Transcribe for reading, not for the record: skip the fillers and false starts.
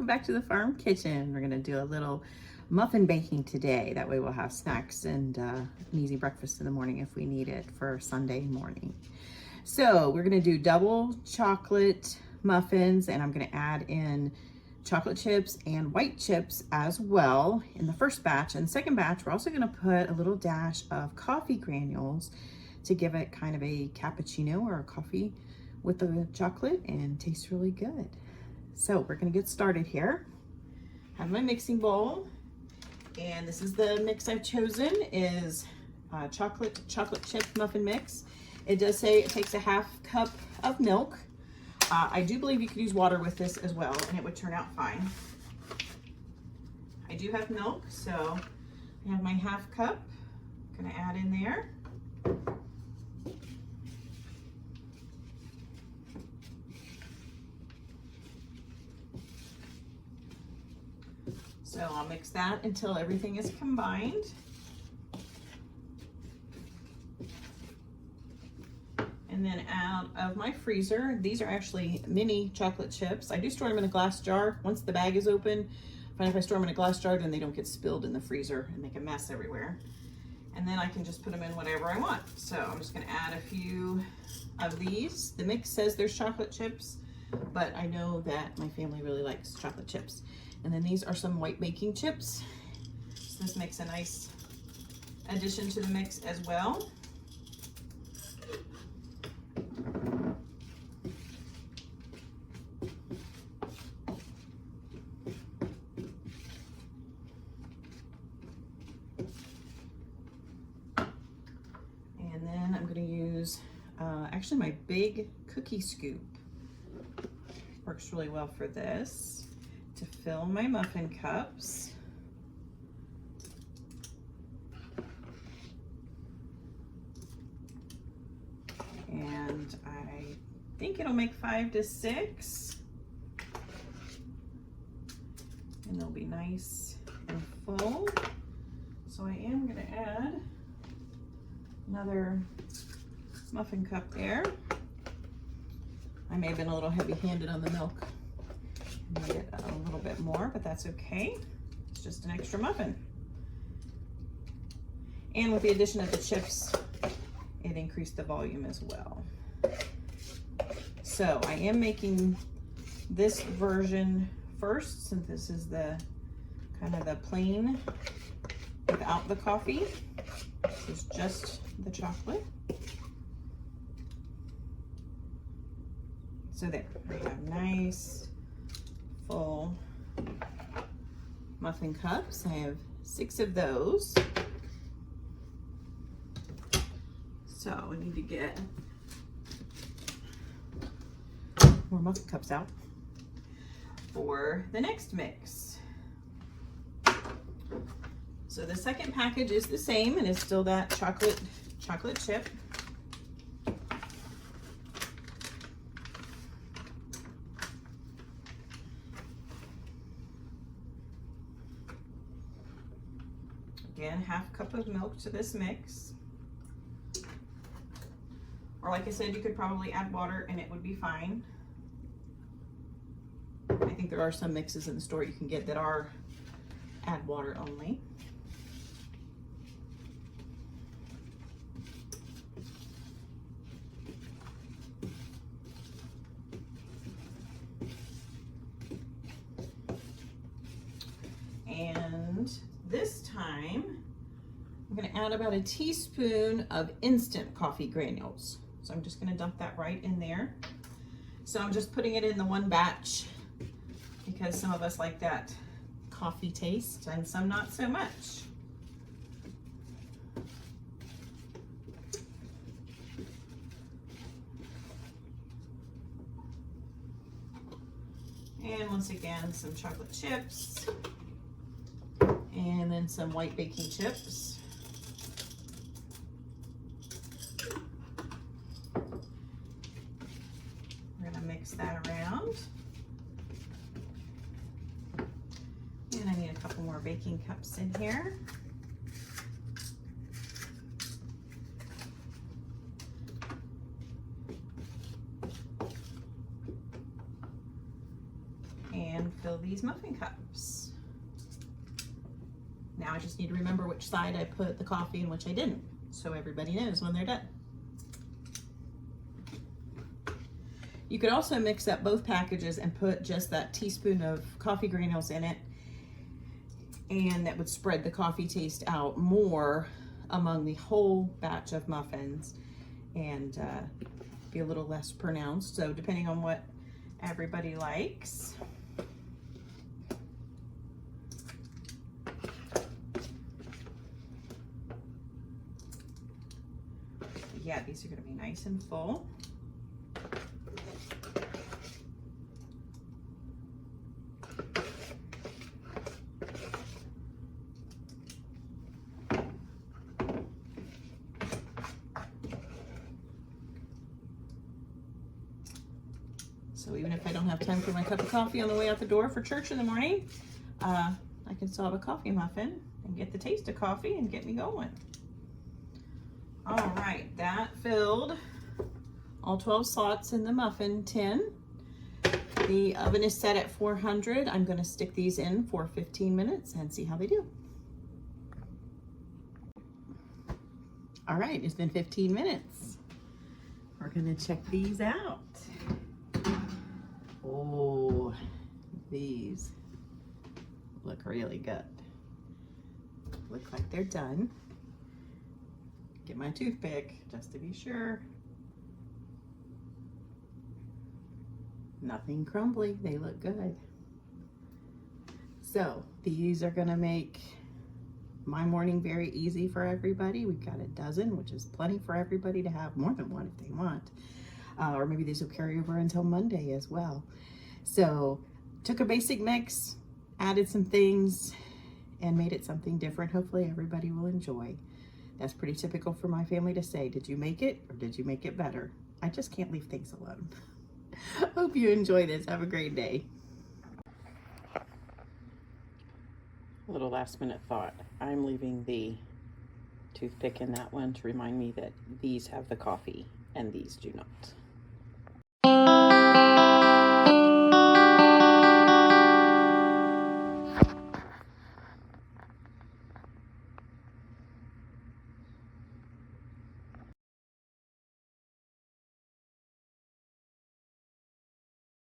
welcome back to the farm kitchen. We're gonna do a little muffin baking today. That way we'll have snacks and an easy breakfast in the morning if we need it for Sunday morning. So we're gonna do double chocolate muffins, and I'm gonna add in chocolate chips and white chips as well in the first batch. And the second batch, we're also gonna put a little dash of coffee granules to give it kind of a cappuccino or a coffee with the chocolate, and tastes really good. So we're gonna get started here. I have my mixing bowl, and this is the mix I've chosen is chocolate chip muffin mix. It does say it takes a half cup of milk. I do believe you could use water with this as well, and it would turn out fine. I do have milk, so I have my half cup. I'm gonna add in there. So I'll mix that until everything is combined. And then out of my freezer, these are actually mini chocolate chips. I do store them in a glass jar. Once the bag is open, I find if I store them in a glass jar, then they don't get spilled in the freezer and make a mess everywhere. And then I can just put them in whatever I want. So I'm just gonna add a few of these. The mix says there's chocolate chips, but I know that my family really likes chocolate chips. And then these are some white baking chips. So this makes a nice addition to the mix as well. And then I'm going to use actually my big cookie scoop. Works really well for this, to fill my muffin cups. And I think it'll make 5 to 6. And they'll be nice and full. So I am gonna add another muffin cup there. I may have been a little heavy-handed on the milk. Made it a little bit more, but that's okay. It's just an extra muffin. And with the addition of the chips, it increased the volume as well. So I am making this version first, since this is the kind of the plain without the coffee. This is just the chocolate. So there, I have nice full muffin cups. I have 6 of those. So we need to get more muffin cups out for the next mix. So the second package is the same, and it's still that chocolate chip. Again, half cup of milk to this mix. Or like I said, you could probably add water and it would be fine. I think there are some mixes in the store you can get that are add water only. And this time, I'm gonna add about a teaspoon of instant coffee granules. So I'm just gonna dump that right in there. So I'm just putting it in the one batch because some of us like that coffee taste and some not so much. And once again, some chocolate chips. And then some white baking chips. We're gonna mix that around. And I need a couple more baking cups in here. And fill these muffin cups. Now I just need to remember which side I put the coffee and which I didn't, so everybody knows when they're done. You could also mix up both packages and put just that teaspoon of coffee granules in it, and that would spread the coffee taste out more among the whole batch of muffins and be a little less pronounced. So depending on what everybody likes. Yeah, these are going to be nice and full. So even if I don't have time for my cup of coffee on the way out the door for church in the morning, I can still have a coffee muffin and get the taste of coffee and get me going. All right, that filled all 12 slots in the muffin tin. The oven is set at 400. I'm going to stick these in for 15 minutes and see how they do. All right, it's been 15 minutes. We're going to check these out. Oh, these look really good. Look like they're done. Get my toothpick just to be sure. Nothing crumbly, they look good. So these are gonna make my morning very easy for everybody. We've got a dozen, which is plenty for everybody to have more than one if they want. Or maybe these will carry over until Monday as well. So took a basic mix, added some things, and made it something different. Hopefully everybody will enjoy. That's pretty typical for my family to say, did you make it or did you make it better? I just can't leave things alone. Hope you enjoy this. Have a great day. A little last minute thought. I'm leaving the toothpick in that one to remind me that these have the coffee and these do not.